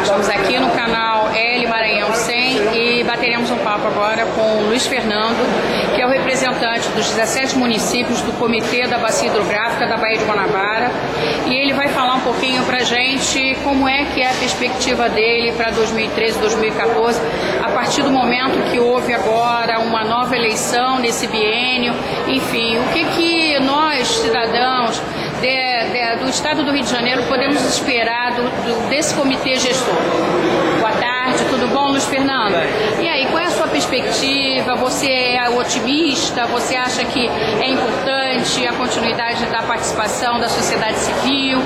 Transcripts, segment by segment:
Estamos aqui no canal L Maranhão 100 e bateremos um papo agora com o Luiz Fernando, que é o representante dos 17 municípios do Comitê da Bacia Hidrográfica da Baía de Guanabara, e ele vai falar um pouquinho pra gente como é que é a perspectiva dele para 2013, 2014, a partir do momento que houve agora uma nova eleição nesse biênio, enfim, o que nós, cidadãos do estado do Rio de Janeiro, podemos esperar desse comitê gestor. Boa tarde, tudo bom, Luiz Fernando? E aí, qual é a sua perspectiva? Você é otimista? Você acha que é importante a continuidade da participação da sociedade civil?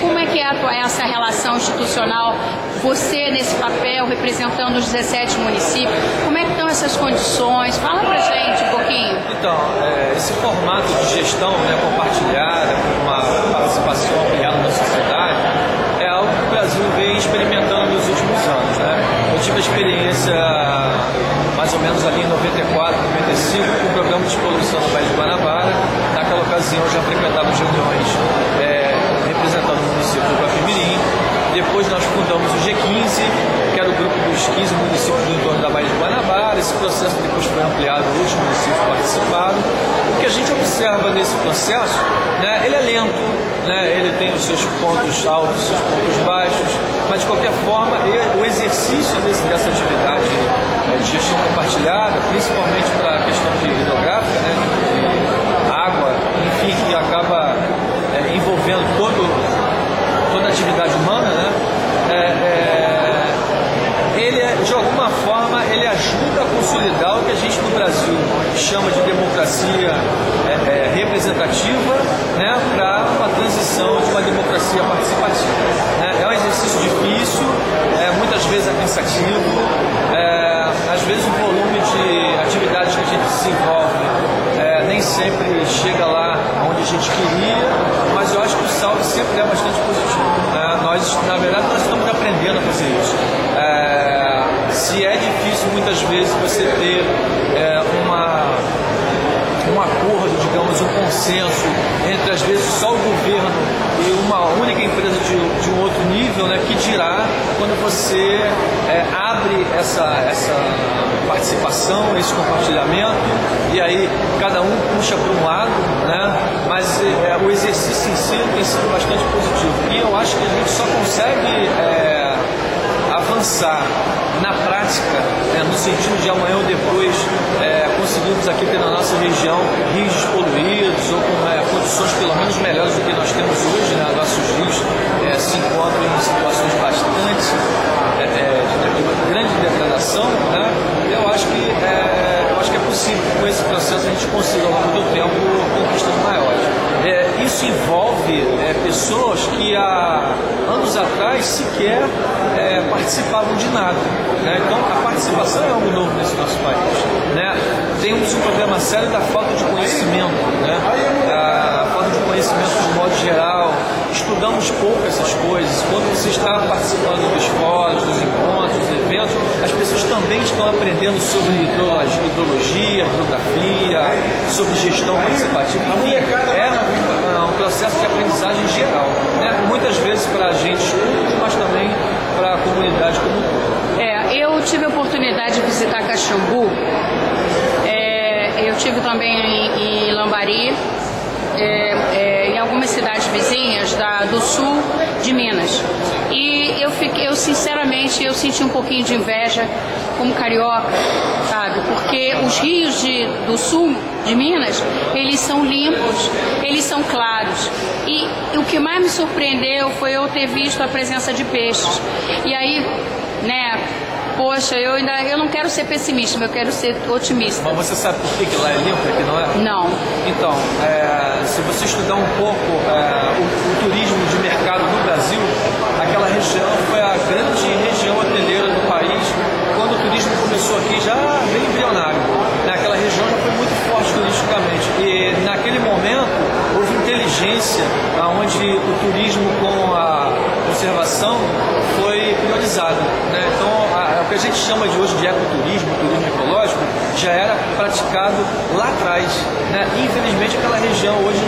Como é que é essa relação institucional? Você, nesse papel, representando os 17 municípios, como é que estão essas condições? Fala pra gente um pouquinho. Então, esse formato de gestão, né, compartilhada, com uma participação ampliada na sociedade, é algo que o Brasil vem experimentando nos últimos anos, né? Eu tive a experiência mais ou menos ali em 94, 95, com o programa de poluição na Baía de Guanabara. Naquela ocasião eu já frequentava as reuniões representando o município do Guapimirim. Depois nós fundamos o G15, que era o grupo dos 15 municípios do entorno da Baía de Guanabara. Esse processo depois foi ampliado, outros municípios participaram. O que a gente observa nesse processo, né, ele é lento, né, ele tem os seus pontos altos, os seus pontos baixos, mas de qualquer forma o exercício dessa atividade de gestão compartilhada, principalmente para a questão de hidrográfica, né, de água, enfim, que acaba envolvendo toda a atividade humana, né, ele, de alguma forma, ele ajuda a consolidar o que a gente no Brasil chama de democracia representativa, né, para uma transição de uma democracia participativa. Né? É um exercício difícil, muitas vezes é cansativo, às vezes o volume de atividades que a gente se envolve nem sempre chega lá onde a gente queria, mas eu acho que o saldo sempre é bastante positivo. Na verdade, nós estamos aprendendo a fazer isso. Se é difícil muitas vezes você ter um acordo, digamos, um consenso entre, às vezes, só o governo e uma única empresa de um outro nível, né, que dirá quando você abre essa participação, esse compartilhamento, e aí cada um puxa para um lado, né, mas o exercício em si tem sido bastante positivo. E eu acho que a gente só consegue avançar na prática, no sentido de amanhã ou depois conseguirmos aqui ter na nossa região rios despoluídos ou com condições pelo menos melhores do que nós temos hoje, né? Nossos rios se encontram em situações bastante de grande degradação, né? Eu acho que é possível que com esse processo a gente consiga ao longo do tempo conquistas maiores. Isso envolve pessoas que há anos atrás sequer participavam de nada, né? Então a participação é algo novo nesse nosso país, né? Temos um problema sério da falta de conhecimento, né? A falta de conhecimento de modo geral. Estudamos pouco essas coisas. Quando você está participando dos fóruns, dos encontros, dos eventos, as pessoas também estão aprendendo sobre hidrologia, hidrografia, sobre gestão participativa. Enfim, é um processo de aprendizagem geral, né? Muitas vezes para agentes públicos, mas também para a comunidade como um todo. Eu tive a oportunidade de visitar Caxambu, eu tive também em Lambari, em algumas cidades vizinhas do sul de Minas. E eu sinceramente, eu senti um pouquinho de inveja como carioca, sabe? Porque os rios do sul de Minas, eles são limpos, eles são claros. E o que mais me surpreendeu foi eu ter visto a presença de peixes. E aí, né, poxa, eu não quero ser pessimista, mas eu quero ser otimista. Mas você sabe por que lá é limpo e aqui não é? Não. Então, se você estudar um pouco o turismo de mercado no Brasil, aquela região foi a grande região hoteleira do país. Quando o turismo começou aqui, já bem embrionário. Aquela região já foi muito forte turisticamente. E naquele momento, houve inteligência, onde o turismo com a conservação foi priorizado, né? Então, o que a gente chama de hoje de ecoturismo, turismo ecológico, já era praticado lá atrás, né? Infelizmente aquela região hoje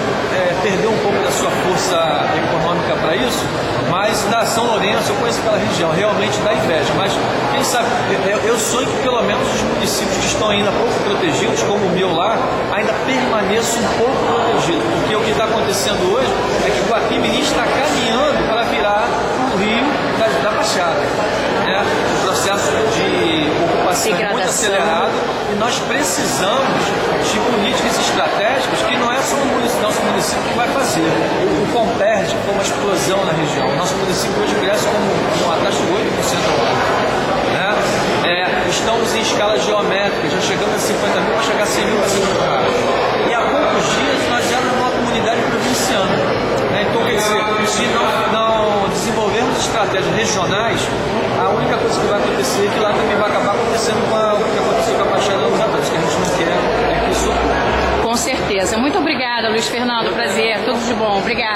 perdeu um pouco da sua força econômica para isso, mas da São Lourenço, eu conheço aquela região, realmente dá inveja, mas quem sabe, eu sonho que pelo menos os municípios que estão ainda pouco protegidos, como o meu lá, ainda permaneçam um pouco protegidos, porque o que está acontecendo hoje é que Guapimirim está caminhando para virar o rio da Baixada, né? O processo de ocupação é muito acelerado e nós precisamos de políticas estratégicas que não é só o nosso município que vai fazer. O Comperd foi uma explosão na região. O nosso município hoje cresce como uma taxa de 8% ao ano. Né? Estamos em escala geométrica, já chegamos a 50 mil para chegar a 100 mil pacientes. E há poucos dias nós éramos uma comunidade provinciana. Né? Então, quer dizer, se não desenvolvermos estratégias regionais, a única coisa que vai acontecer é que lá também vai acabar acontecendo com o que aconteceu com a Baixada dos Anos, que a gente não quer é que isso ocorra. Com certeza. Muito obrigada, Luiz Fernando. Prazer. Tudo de bom. Obrigada.